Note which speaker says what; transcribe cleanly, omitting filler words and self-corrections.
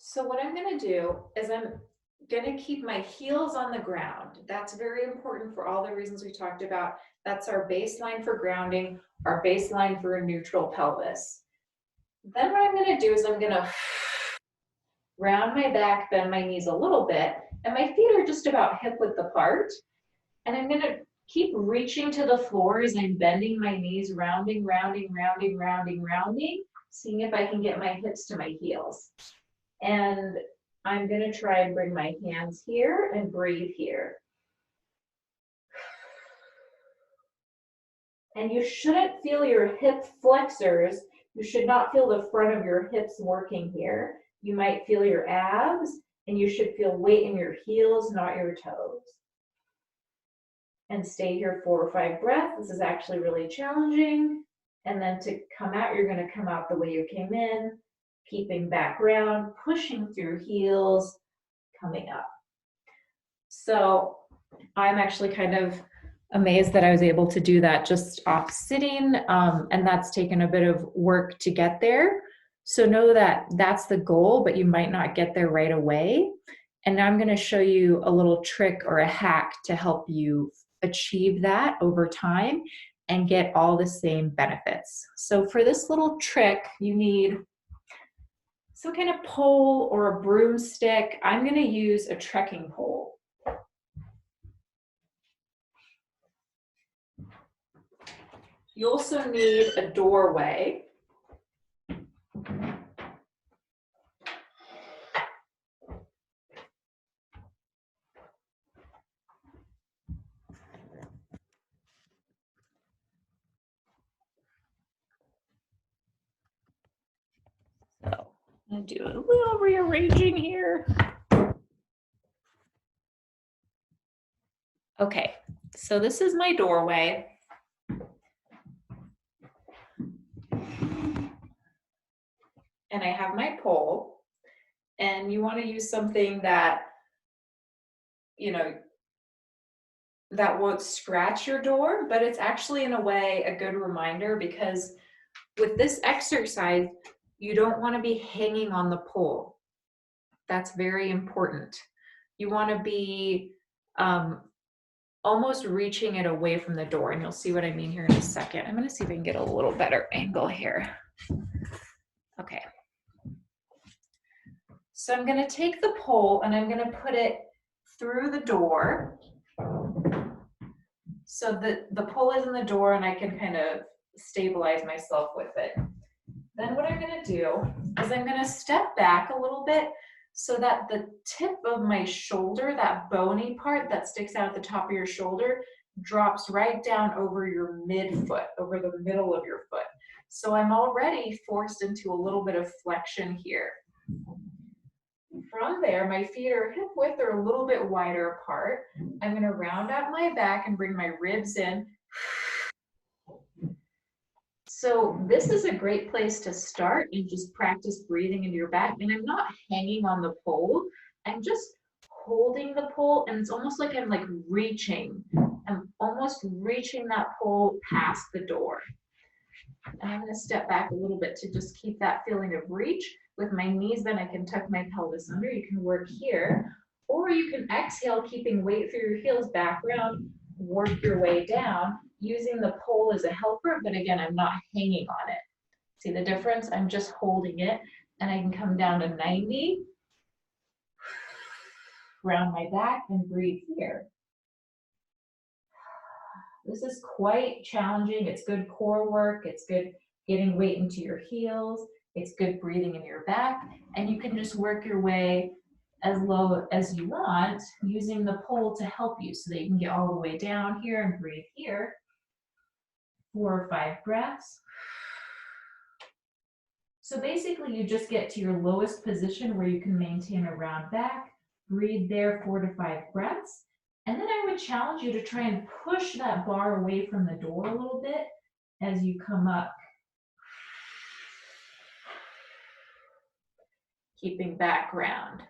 Speaker 1: So what I'm gonna do is I'm gonna keep my heels on the ground. That's very important for all the reasons we talked about. That's our baseline for grounding, our baseline for a neutral pelvis. Then what I'm gonna do is I'm gonna round my back, bend my knees a little bit, and my feet are just about hip width apart. And I'm gonna keep reaching to the floor as I'm bending my knees, rounding, rounding, rounding, rounding, rounding, seeing if I can get my hips to my heels. And I'm gonna try and bring my hands here and breathe here. And you shouldn't feel your hip flexors. You should not feel the front of your hips working here. You might feel your abs, and you should feel weight in your heels, not your toes. And stay here 4 or 5 breaths. This is actually really challenging. And then to come out, you're gonna come out the way you came in, keeping back round, pushing through heels, coming up. So I'm actually kind of amazed that I was able to do that just off sitting, and that's taken a bit of work to get there. So know that that's the goal, but you might not get there right away. And now I'm going to show you a little trick or a hack to help you achieve that over time and get all the same benefits. So for this little trick, you need some kind of pole or a broomstick. I'm going to use a trekking pole. You also need a doorway. So I'm going to do a little rearranging here. Okay, so this is my doorway. And I have my pole, and you want to use something that, that won't scratch your door, but it's actually in a way a good reminder, because with this exercise, you don't want to be hanging on the pole. That's very important. You want to be almost reaching it away from the door, and you'll see what I mean here in a second. I'm going to see if I can get a little better angle here. Okay. So I'm going to take the pole and I'm going to put it through the door. So the pole is in the door and I can kind of stabilize myself with it. Then what I'm going to do is I'm going to step back a little bit so that the tip of my shoulder, that bony part that sticks out at the top of your shoulder, drops right down over your midfoot, over the middle of your foot. So I'm already forced into a little bit of flexion here. From there, my feet are hip width or a little bit wider apart. I'm going to round out my back and bring my ribs in. So this is a great place to start and just practice breathing into your back. And I'm not hanging on the pole. I'm just holding the pole, and it's almost like I'm like reaching. I'm almost reaching that pole past the door. And I'm going to step back a little bit to just keep that feeling of reach. With my knees bent, I can tuck my pelvis under. You can work here, or you can exhale, keeping weight through your heels, back around, work your way down, using the pole as a helper, but again, I'm not hanging on it. See the difference? I'm just holding it, and I can come down to 90, round my back, and breathe here. This is quite challenging. It's good core work. It's good getting weight into your heels. It's good breathing in your back. And you can just work your way as low as you want using the pole to help you so that you can get all the way down here and breathe here. 4 or 5 breaths. So basically you just get to your lowest position where you can maintain a round back. Breathe there 4 to 5 breaths. And then I would challenge you to try and push that bar away from the door a little bit as you come up. Keeping back round.